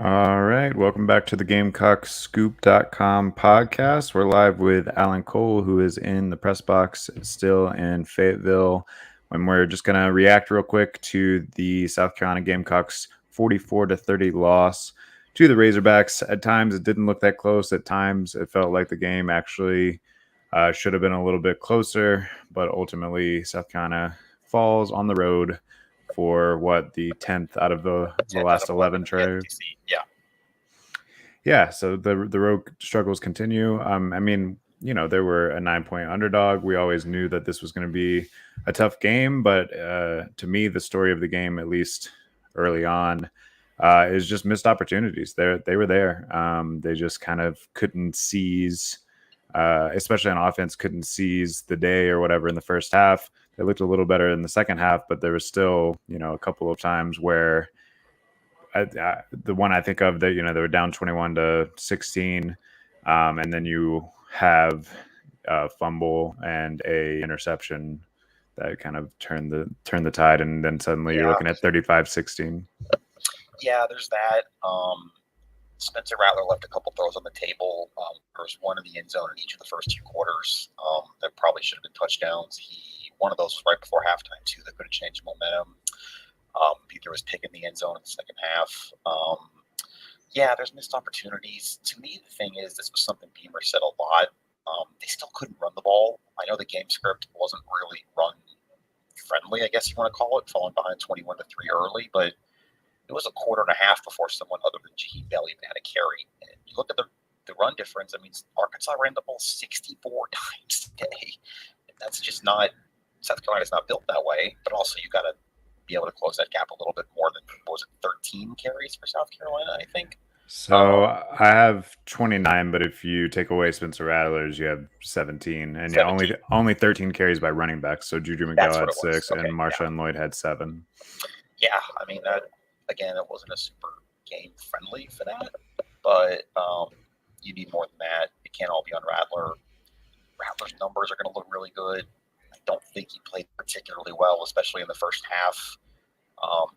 All right, welcome back to the GamecockScoop.com podcast. We're live with Alan Cole, who is in the press box still in Fayetteville. And we're just going to react real quick to the South Carolina Gamecocks 44-30 loss to the Razorbacks. At times, it didn't look that close. At times, it felt like the game actually should have been a little bit closer. But ultimately, South Carolina falls on the road for the 10th out of the last 11 tries. Yeah, so the road struggles continue. There were a 9-point underdog. We always knew that this was going to be a tough game, but to me, the story of the game, at least early on, is just missed opportunities. They were there. They just kind of couldn't seize, especially on offense, couldn't seize the day or whatever in the first half. They looked a little better in the second half, but there was still, a couple of times where the one I think of that, they were down 21-16, and then you have a fumble and a interception that kind of turned the tide, and then suddenly you're looking at 35-16. Yeah, there's that. Spencer Rattler left a couple throws on the table. There was one in the end zone in each of the first two quarters that probably should have been touchdowns. One of those was right before halftime too that could have changed momentum. There was pick in the end zone in the second half. There's missed opportunities. To me, the thing is, this was something Beamer said a lot. They still couldn't run the ball. I know the game script wasn't really run friendly, I guess you want to call it, falling behind 21-3 early, but it was a quarter and a half before someone other than Jaheim Bell even had a carry. And you look at the run difference. I mean, Arkansas ran the ball 64 times today. That's just not – South Carolina's not built that way, but also you got to be able to close that gap a little bit more than, 13 carries for South Carolina, I think. So I have 29, but if you take away Spencer Rattler's, you have 17, and 17. Only 13 carries by running backs. So Juju McDowell had 6, and Marshawn Lloyd had 7. Yeah, I mean that. Again, it wasn't a super game friendly for that, but you need more than that. It can't all be on Rattler. Rattler's numbers are going to look really good. I don't think he played particularly well, especially in the first half.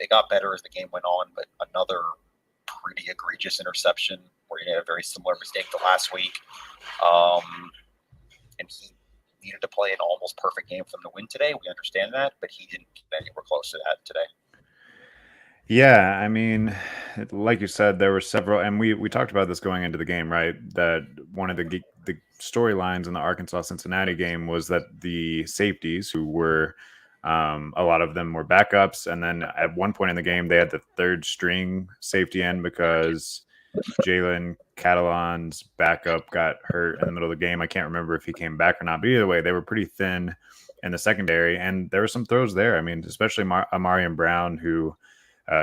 It got better as the game went on, but another pretty egregious interception where he had a very similar mistake to last week. And he needed to play an almost perfect game for them to win today. We understand that, but he didn't get anywhere close to that today. Yeah, I mean, like you said, there were several, and we talked about this going into the game, right? That one of the storylines in the Arkansas-Cincinnati game was that the safeties, who were a lot of them were backups, and then at one point in the game, they had the third string safety in because Jalen Catalon's backup got hurt in the middle of the game. I can't remember if he came back or not, but either way, they were pretty thin in the secondary, and there were some throws there. I mean, especially Amarian Brown, who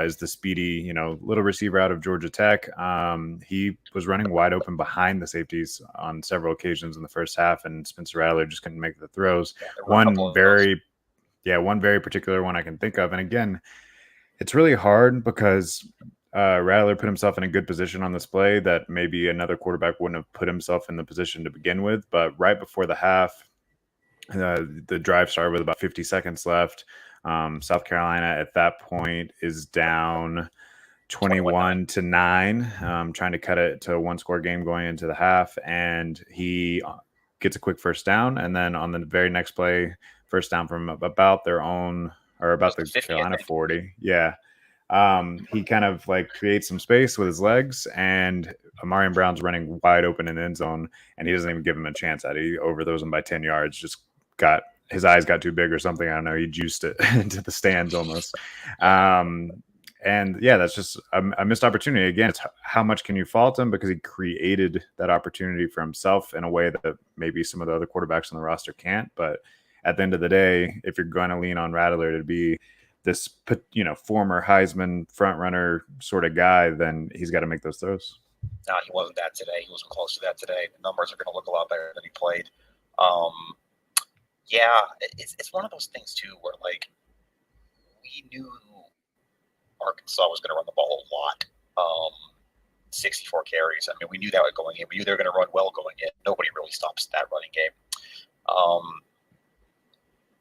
is the speedy, little receiver out of Georgia Tech. He was running wide open behind the safeties on several occasions in the first half, and Spencer Rattler just couldn't make the throws. One very particular one I can think of. And again, it's really hard because Rattler put himself in a good position on this play that maybe another quarterback wouldn't have put himself in the position to begin with. But right before the half, the drive started with about 50 seconds left. South Carolina at that point is down 21-9, trying to cut it to a one-score game going into the half, and he gets a quick first down, and then on the very next play, first down from about their own, or about the 50, Carolina 40. Yeah. He kind of creates some space with his legs, and Amarian Brown's running wide open in the end zone, and he doesn't even give him a chance at it. He overthrows him by 10 yards, just his eyes got too big or something. I don't know. He juiced it into the stands almost. And yeah, that's just a missed opportunity. Again, it's how much can you fault him, because he created that opportunity for himself in a way that maybe some of the other quarterbacks on the roster can't. But at the end of the day, if you're going to lean on Rattler to be this, former Heisman front runner sort of guy, then he's got to make those throws. No, he wasn't that today. He wasn't close to that today. The numbers are going to look a lot better than he played. It's one of those things too where we knew Arkansas was going to run the ball a lot. 64 carries. I mean, we knew that was going in. We knew they were going to run well going in. Nobody really stops that running game.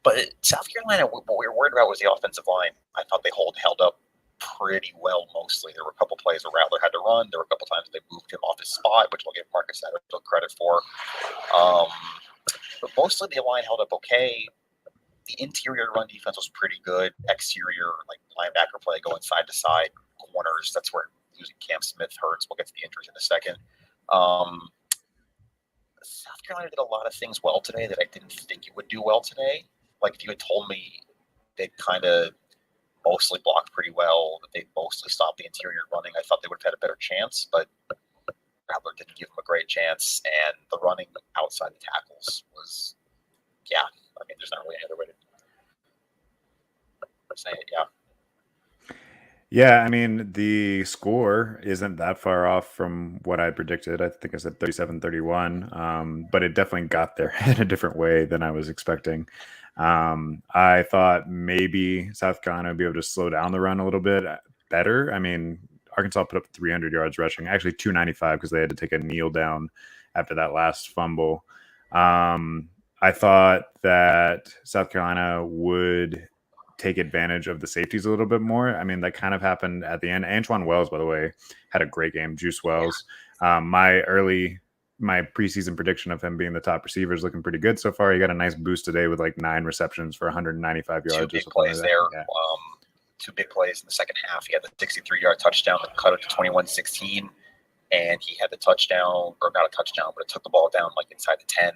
But South Carolina, what we were worried about was the offensive line. I thought they held up pretty well mostly. There were a couple plays where Rattler had to run. There were a couple times they moved him off his spot, which we'll give Marcus Satterfield credit for. But mostly the line held up okay. The interior run defense was pretty good. Exterior, like linebacker play, going side to side, corners. That's where using Cam Smith hurts. We'll get to the injuries in a second. South Carolina did a lot of things well today that I didn't think it would do well today. Like if you had told me they kind of mostly blocked pretty well, that they mostly stopped the interior running, I thought they would have had a better chance, but Rattler didn't give them a great chance, and the running outside the tackles was, yeah, I mean, there's not really any other way to say it, yeah. Yeah, I mean, the score isn't that far off from what I predicted. I think I said 37-31, but it definitely got there in a different way than I was expecting. I thought maybe South Carolina would be able to slow down the run a little bit better. I mean, Arkansas put up 300 yards rushing, actually 295 because they had to take a kneel down after that last fumble. I thought that South Carolina would take advantage of the safeties a little bit more. I mean, that kind of happened at the end. Antoine Wells, by the way, had a great game. Juice Wells. My preseason prediction of him being the top receiver is looking pretty good so far. He got a nice boost today with like 9 receptions for 195 yards. Two big plays there. Yeah. 2 big plays in the second half. He had the 63-yard touchdown that cut it to 21-16, and he had the touchdown, or not a touchdown, but it took the ball down like inside the 10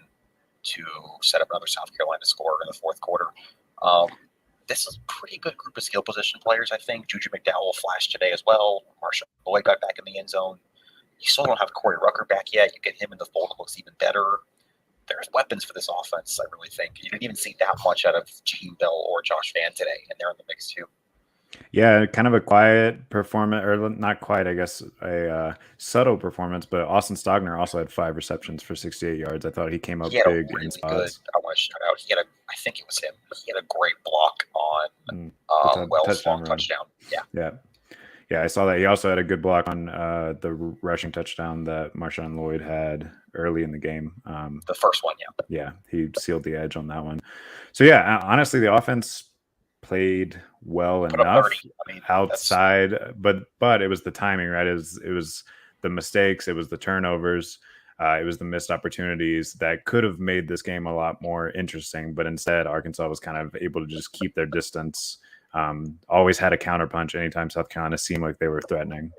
to set up another South Carolina score in the fourth quarter. This is a pretty good group of skill position players, I think. Juju McDowell flashed today as well. Marshall Boyd got back in the end zone. You still don't have Corey Rucker back yet. You get him in the fold, it looks even better. There's weapons for this offense, I really think. You didn't even see that much out of Jaheim Bell or Josh Vann today, and they're in the mix too. Yeah, kind of a quiet performance, or not quite, I guess, a subtle performance. But Austin Stogner also had 5 receptions for 68 yards. I thought he came up big in spots. Good. I want to shout out. I think it was him. He had a great block on Wells' long touchdown. Yeah. I saw that. He also had a good block on the rushing touchdown that Marshawn Lloyd had early in the game. The first one, yeah. Yeah, he sealed the edge on that one. So yeah, honestly, the offense played well enough outside, but it was the timing, right? It was the mistakes, it was the turnovers, it was the missed opportunities that could have made this game a lot more interesting. But instead, Arkansas was kind of able to just keep their distance. Always had a counterpunch anytime South Carolina seemed like they were threatening.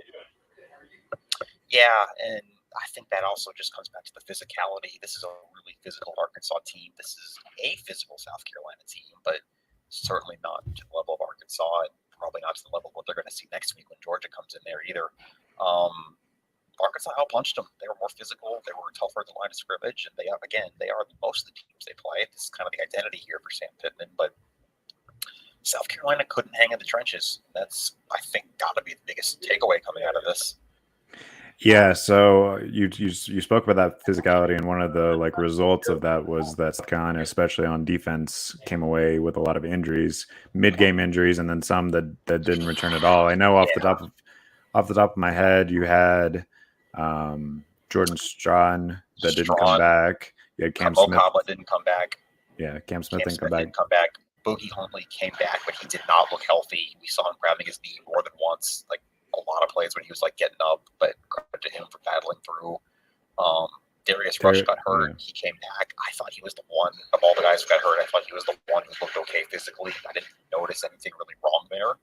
Yeah, and I think that also just comes back to the physicality. This is a really physical Arkansas team. This is a physical South Carolina team, but certainly not to the level of Arkansas, and probably not to the level of what they're going to see next week when Georgia comes in there either. Arkansas outpunched them. They were more physical. They were tougher at the line of scrimmage, and they are most of the teams they play. This is kind of the identity here for Sam Pittman, but South Carolina couldn't hang in the trenches. That's, I think, got to be the biggest takeaway coming out of this. Yeah, so you spoke about that physicality, and one of the results of that was that South Carolina, especially on defense, came away with a lot of injuries, mid-game injuries, and then some that didn't return at all. I know off the top of my head, you had Jordan Strawn that didn't come back. You had Cam Smith didn't come back. Yeah, Cam Smith didn't come back. Boogie Huntley came back, but he did not look healthy. We saw him grabbing his knee more than once, like a lot of plays when he was getting up, but credit to him for battling through. Darius Rush got hurt. Yeah. He came back. I thought he was the one of all the guys who got hurt. I thought he was the one who looked okay physically. I didn't notice anything really wrong there.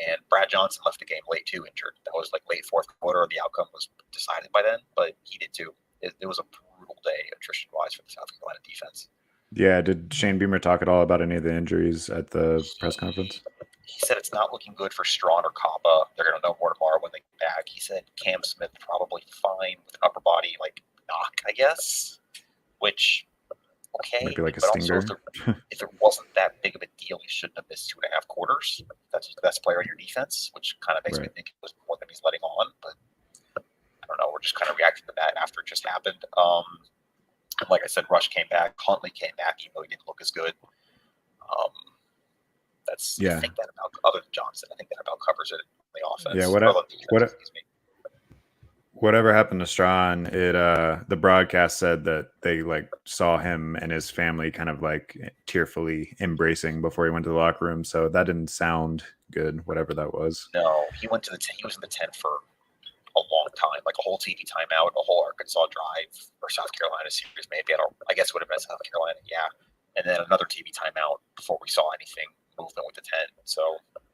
And Brad Johnson left the game late too, injured. That was late fourth quarter. The outcome was decided by then, but he did too. It was a brutal day attrition-wise for the South Carolina defense. Yeah, did Shane Beamer talk at all about any of the injuries at the press conference? He said it's not looking good for Strawn or Kappa. They're going to know more tomorrow when they get back. He said Cam Smith probably fine with an upper body knock, I guess, which, okay. Maybe like a stinger. Also, if it wasn't that big of a deal, he shouldn't have missed 2.5 quarters. That's the best player on your defense, which kind of makes me think it was more than he's letting on. But I don't know. We're just kind of reacting to that after it just happened. Like I said, Rush came back. Huntley came back, even though he didn't look as good. I think that about, other than Johnson, I think that about covers it in the offense. Yeah, whatever happened to Strawn, the broadcast said that they saw him and his family kind of tearfully embracing before he went to the locker room. So that didn't sound good, whatever that was. No, he went to he was in the 10 for a long time, like a whole TV timeout, a whole Arkansas drive, or South Carolina series maybe. I guess it would have been South Carolina, yeah. And then another TV timeout before we saw anything movement with the 10. So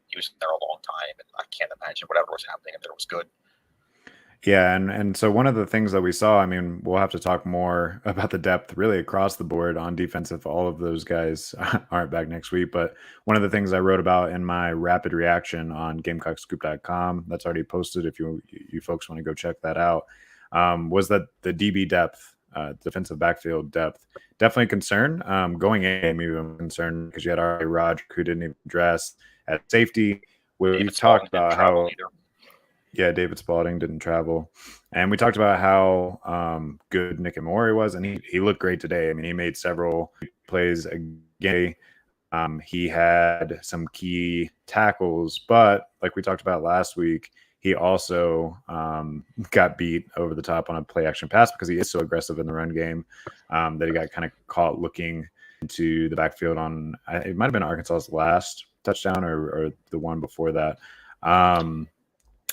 he was there a long time, and I can't imagine whatever was happening if it was good. Yeah, and so one of the things that we saw, I mean, we'll have to talk more about the depth really across the board on defense if all of those guys aren't back next week. But one of the things I wrote about in my rapid reaction on GamecockScoop.com, that's already posted if you folks want to go check that out, was that the DB depth, defensive backfield depth, definitely a concern. Going in, maybe I'm concerned because you had R.A. Roderick who didn't even dress at safety. We've talked about how. Yeah, David Spalding didn't travel. And we talked about how good Nick Amori was, and he looked great today. I mean, he made several plays again. He had some key tackles, but like we talked about last week, he also got beat over the top on a play action pass because he is so aggressive in the run game that he got kind of caught looking into the backfield on, it might have been Arkansas's last touchdown or the one before that.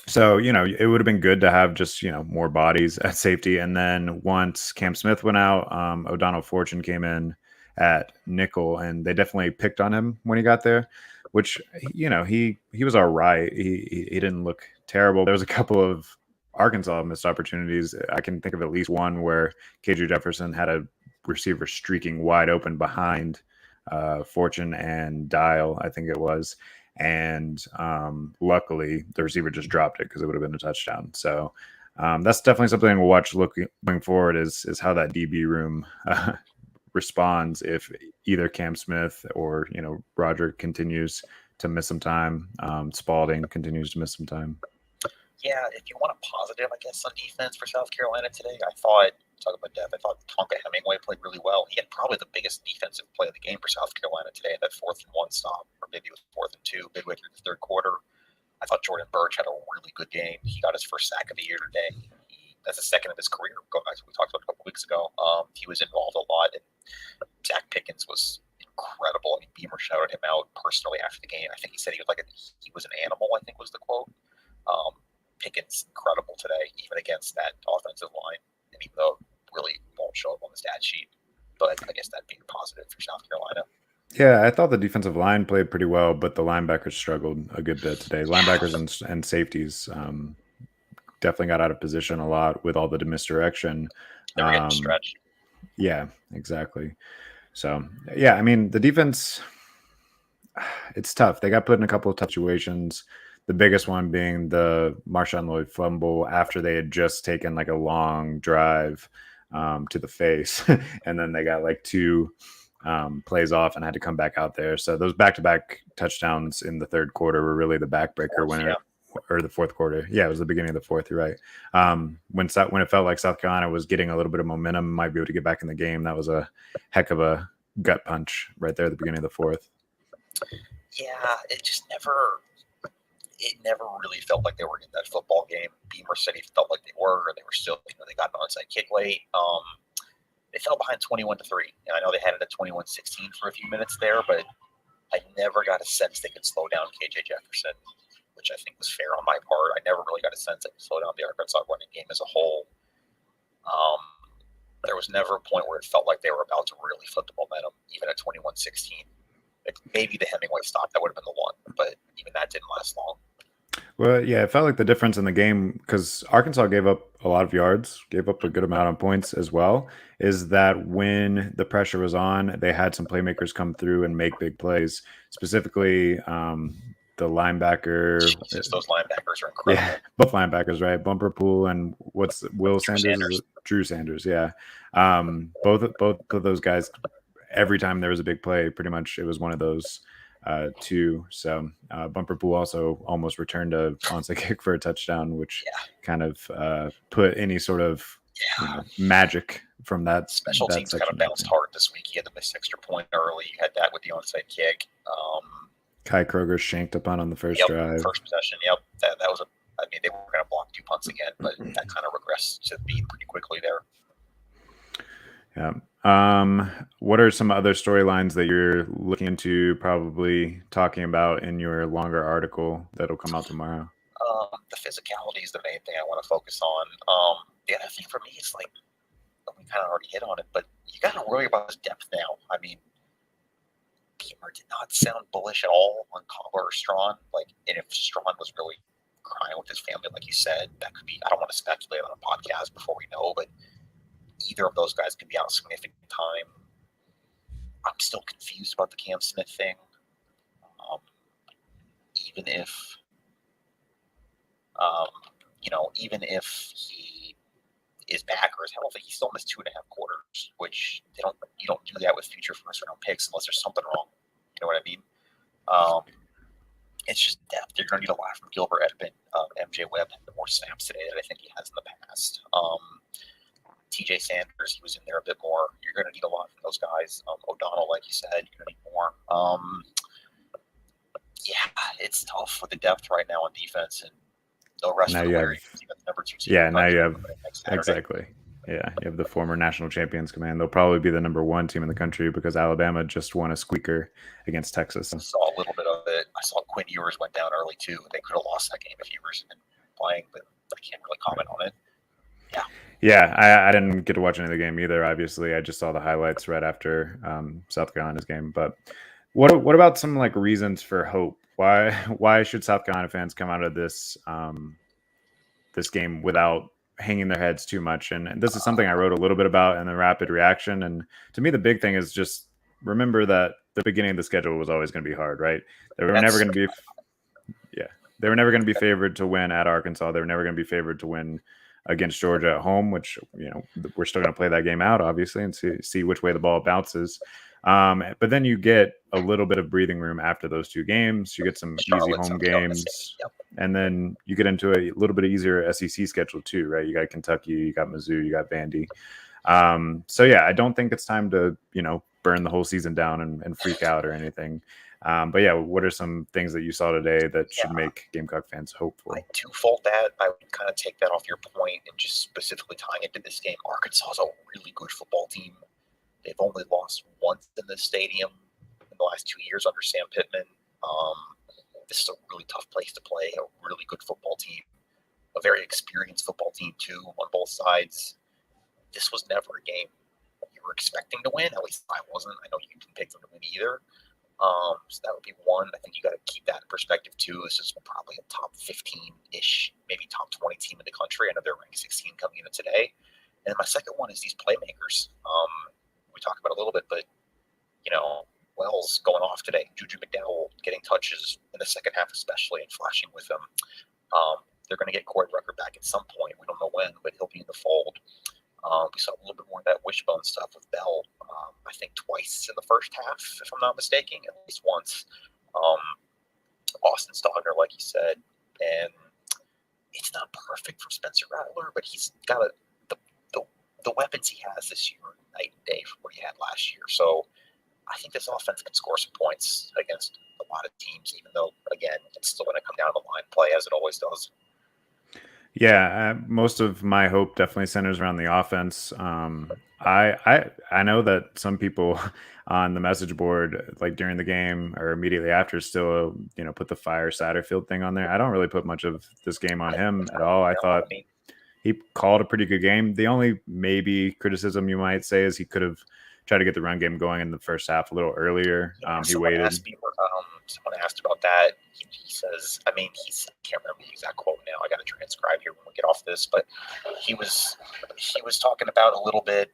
So, it would have been good to have just, more bodies at safety. And then once Cam Smith went out, O'Donnell Fortune came in at nickel, and they definitely picked on him when he got there, which, he was all right. He didn't look terrible. There was a couple of Arkansas missed opportunities. I can think of at least one where KJ Jefferson had a receiver streaking wide open behind Fortune and Dial, I think it was. And luckily, the receiver just dropped it because it would have been a touchdown. So that's definitely something we'll watch going forward is how that DB room responds if either Cam Smith or, Roger continues to miss some time. Spalding continues to miss some time. Yeah, if you want a positive, I guess, on defense for South Carolina today, I thought Tonka Hemingway played really well. He had probably the biggest defensive play of the game for South Carolina today, that 4th and 1 stop, or maybe it was 4th and 2, midway through the third quarter. I thought Jordan Birch had a really good game. He got his first sack of the year today. That's the second of his career, going back to what we talked about a couple weeks ago. He was involved a lot, and Zach Pickens was incredible. I mean, Beamer shouted him out personally after the game. I think he said he was an animal, I think was the quote. Pickens incredible today, even against that offensive line, and even though really won't show up on the stat sheet, but I guess that'd be positive for South Carolina. Yeah, I thought the defensive line played pretty well, but the linebackers struggled a good bit today. Linebackers and safeties definitely got out of position a lot with all the misdirection. They were getting stretched. Yeah, exactly. So, yeah, I mean, the defense, it's tough. They got put in a couple of tough situations. The biggest one being the Marshawn Lloyd fumble after they had just taken like a long drive to the face. And then they got like 2 plays off and had to come back out there. So those back-to-back touchdowns in the third quarter were really the backbreaker or the fourth quarter. Yeah, it was the beginning of the fourth. You're right. When it felt like South Carolina was getting a little bit of momentum, might be able to get back in the game. That was a heck of a gut punch right there at the beginning of the fourth. Yeah, it never really felt like they were in that football game. Beamer said he felt like they were, and they were still, they got an onside kick late. They fell behind 21-3, and I know they had it at 21-16 for a few minutes there, but I never got a sense they could slow down KJ Jefferson, which I think was fair on my part. I never really got a sense they could slow down the Arkansas running game as a whole. There was never a point where it felt like they were about to really flip the momentum, even at 21-16. Maybe the Hemingway stop, that would have been the one, but even that didn't last long. Well, yeah, it felt like the difference in the game, because Arkansas gave up a lot of yards, gave up a good amount of points as well, is that when the pressure was on, they had some playmakers come through and make big plays. Specifically, the linebacker. Jesus, those linebackers are incredible. Yeah, both linebackers, right? Bumper Pool and what's Will Sanders? Drew Sanders, yeah. Both of those guys, every time there was a big play, pretty much it was one of those two. So Bumper Pool also almost returned a onside kick for a touchdown, which kind of put any sort of magic from that. Special teams kind of bounced hard this week. He had the missed extra point early. You had that with the onside kick. Kai Kroger shanked up on the first drive. First possession. Yep. That was they were going to block 2 punts again, but that kind of regressed to the beat pretty quickly there. Yeah. What are some other storylines that you're looking into, probably talking about in your longer article that'll come out tomorrow? The physicality is the main thing I want to focus on. The other thing for me is like we kind of already hit on it, but you got to worry about his depth now. I mean, Beamer did not sound bullish at all on Cobbler or Strawn. Like, and if Strawn was really crying with his family, like you said, that could be. I don't want to speculate on a podcast before we know, but either of those guys could be out a significant time. I'm still confused about the Cam Smith thing. Even if, even if he is back or is healthy, he still missed 2.5 quarters, which you don't do that with future first round picks unless there's something wrong. You know what I mean? It's just depth. You're going to need a lot from Gilbert Edmond. MJ Webb had the more snaps today that I think he has in the past. TJ Sanders, he was in there a bit more. You're going to need a lot from those guys. O'Donnell, like you said, you're going to need more. It's tough with the depth right now on defense, and no rest Now for the you have, Larry. Number 2 team. yeah, now you have exactly. Yeah, you have the former national champions command. They'll probably be the number 1 team in the country because Alabama just won a squeaker against Texas. I saw a little bit of it. I saw Quinn Ewers went down early too. They could have lost that game if Ewers had been playing, but I can't really comment on it. Yeah, I didn't get to watch any of the game either. Obviously, I just saw the highlights right after South Carolina's game. But what about some like reasons for hope? Why should South Carolina fans come out of this this game without hanging their heads too much? And this is something I wrote a little bit about in the rapid reaction. And to me, the big thing is just remember that the beginning of the schedule was always going to be hard, right? They were never going to be, they were never going to be favored to win at Arkansas. They were never going to be favored to win against Georgia at home, which, we're still going to play that game out, obviously, and see which way the ball bounces. But then you get a little bit of breathing room after those 2 games. You get some easy home games, and then you get into a little bit easier SEC schedule too, right? You got Kentucky, you got Mizzou, you got Vandy. So yeah, I don't think it's time to burn the whole season down and freak out or anything. But yeah, what are some things that you saw today that should make Gamecock fans hopeful? I twofold that. I would kind of take that off your point and just specifically tying into this game. Arkansas is a really good football team. They've only lost once in this stadium in the last 2 years under Sam Pittman. This is a really tough place to play, a really good football team, a very experienced football team too on both sides. This was never a game you were expecting to win. At least I wasn't. I know you didn't pick them to win either. So that would be one. I think you got to keep that in perspective too. This is probably a top 15-ish, maybe top 20 team in the country. I know they're ranked 16 coming into today. And my second one is these playmakers. We talked about a little bit, but Wells going off today, Juju McDowell getting touches in the second half, especially, and flashing with them. They're going to get Corey Rucker back at some point. We don't know when, but he'll be in the fold. We saw a little bit more of that wishbone stuff with Bell, I think twice in the first half, if I'm not mistaken, at least once. Austin Stogner, like you said, and it's not perfect for Spencer Rattler, but he's got the weapons he has this year, night and day from what he had last year. So I think this offense can score some points against a lot of teams, even though, again, it's still going to come down to the line play as it always does. Yeah, most of my hope definitely centers around the offense. I know that some people on the message board, like during the game or immediately after, still put the Fire Satterfield thing on there. I don't really put much of this game on him at all. I thought he called a pretty good game. The only maybe criticism you might say is he could have tried to get the run game going in the first half a little earlier. He waited. Someone asked about that. He says, I can't remember the exact quote now. I got to transcribe here when we get off this, but he was talking about a little bit.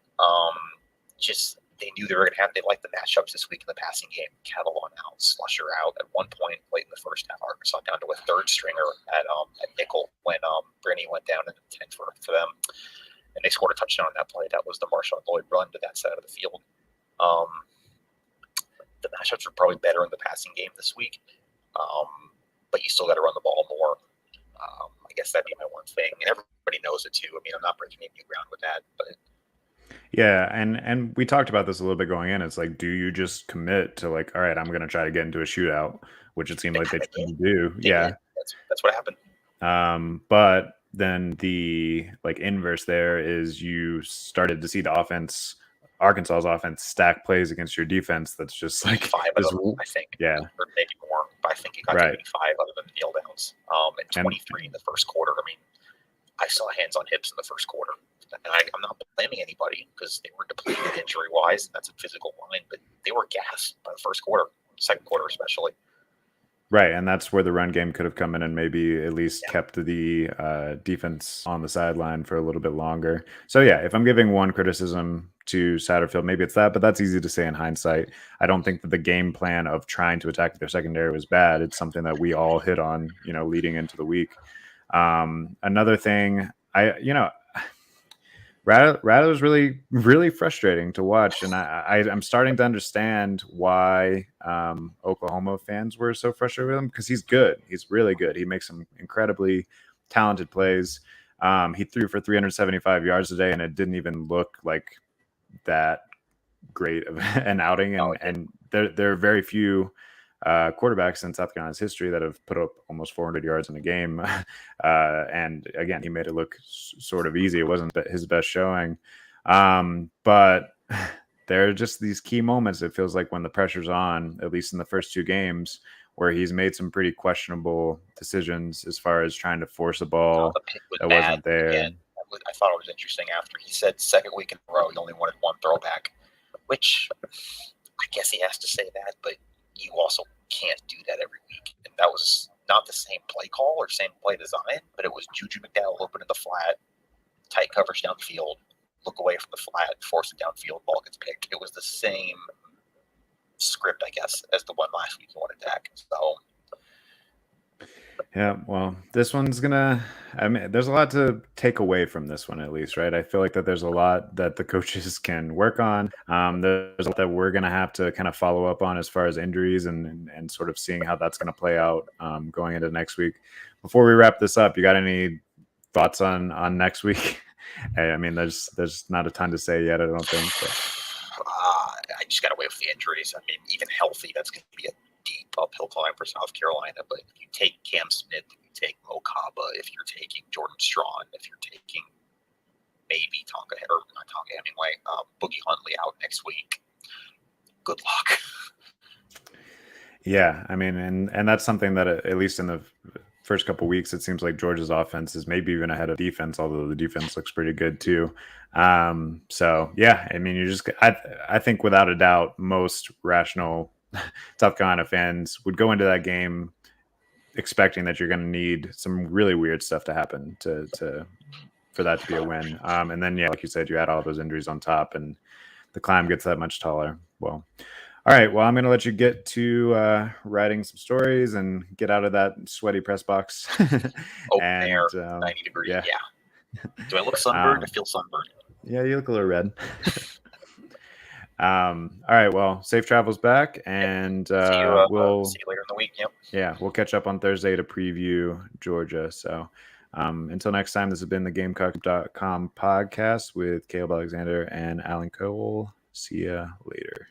Just they knew they liked the matchups this week in the passing game. Catalan out, Slusher out. At one point late in the first half, Arkansas down to a third stringer at nickel when Brittany went down in the 10th for them, and they scored a touchdown on that play. That was the Marshawn Lloyd run to that side of the field. The matchups are probably better in the passing game this week, but you still got to run the ball more. I guess that'd be my one thing, and everybody knows it too. I'm not breaking any new ground with that, but yeah, and we talked about this a little bit going in. It's like, do you just commit to like, all right, I'm going to try to get into a shootout, which it seemed like they didn't do. Yeah, that's what happened. But then the inverse there is you started to see the offense Arkansas's offense stack plays against your defense that's just like 85 of them, I think. Yeah. Or maybe more. But I think it got to 85 other than the kneel downs. And 23 in the first quarter. I mean, I saw hands on hips in the first quarter. And I'm not blaming anybody because they were depleted injury-wise. That's a physical line, but they were gassed by the first quarter, second quarter especially. Right, and that's where the run game could have come in and maybe at least kept the defense on the sideline for a little bit longer. So yeah, if I'm giving one criticism to Satterfield, maybe it's that, but that's easy to say in hindsight. I don't think that the game plan of trying to attack their secondary was bad. It's something that we all hit on, leading into the week. Another thing, Rattler was really, really frustrating to watch, and I'm starting to understand why Oklahoma fans were so frustrated with him, because he's good. He's really good. He makes some incredibly talented plays. He threw for 375 yards today, and it didn't even look like that great of an outing. And there are very few quarterbacks in South Carolina's history that have put up almost 400 yards in a game. And again, he made it look sort of easy. It wasn't his best showing. But there are just these key moments, it feels like, when the pressure's on, at least in the first two games, where he's made some pretty questionable decisions as far as trying to force a ball that wasn't there. Again, I thought it was interesting after he said second week in a row he only wanted one throwback, which I guess he has to say that, but you also can't do that every week. And that was not the same play call or same play design, but it was Juju McDowell open in the flat, tight coverage downfield, look away from the flat, force it downfield, ball gets picked. It was the same script, I guess, as the one last week in one attack. So yeah, well, this one's there's a lot to take away from this one, at least, right? I feel like that there's a lot that the coaches can work on. There's a lot that we're going to have to kind of follow up on as far as injuries and sort of seeing how that's going to play out going into next week. Before we wrap this up, you got any thoughts on next week? I mean, there's not a ton to say yet, I don't think. I just got to wait for the injuries. I mean, even healthy, that's going to be a deep uphill climb for South Carolina. But if you take Cam Smith, if you take Mo Kaba, if you're taking Jordan Strawn, if you're taking maybe Hemingway, Boogie Huntley out next week, good luck. Yeah, I mean, and that's something that at least in the first couple of weeks, it seems like Georgia's offense is maybe even ahead of defense, although the defense looks pretty good too. So yeah, I mean, I think without a doubt, most rational South Carolina fans would go into that game expecting that you're going to need some really weird stuff to happen for that to be a win. And then, yeah, like you said, you add all those injuries on top and the climb gets that much taller. Well, all right. Well, I'm going to let you get to writing some stories and get out of that sweaty press box. Air, 90 degrees. Yeah. Do I look sunburned? I feel sunburned. Yeah, you look a little red. All right. Well, safe travels back, and we'll see you later in the week. Yep. Yeah, we'll catch up on Thursday to preview Georgia. So until next time, this has been the Gamecocks.com podcast with Caleb Alexander and Alan Cole. See ya later.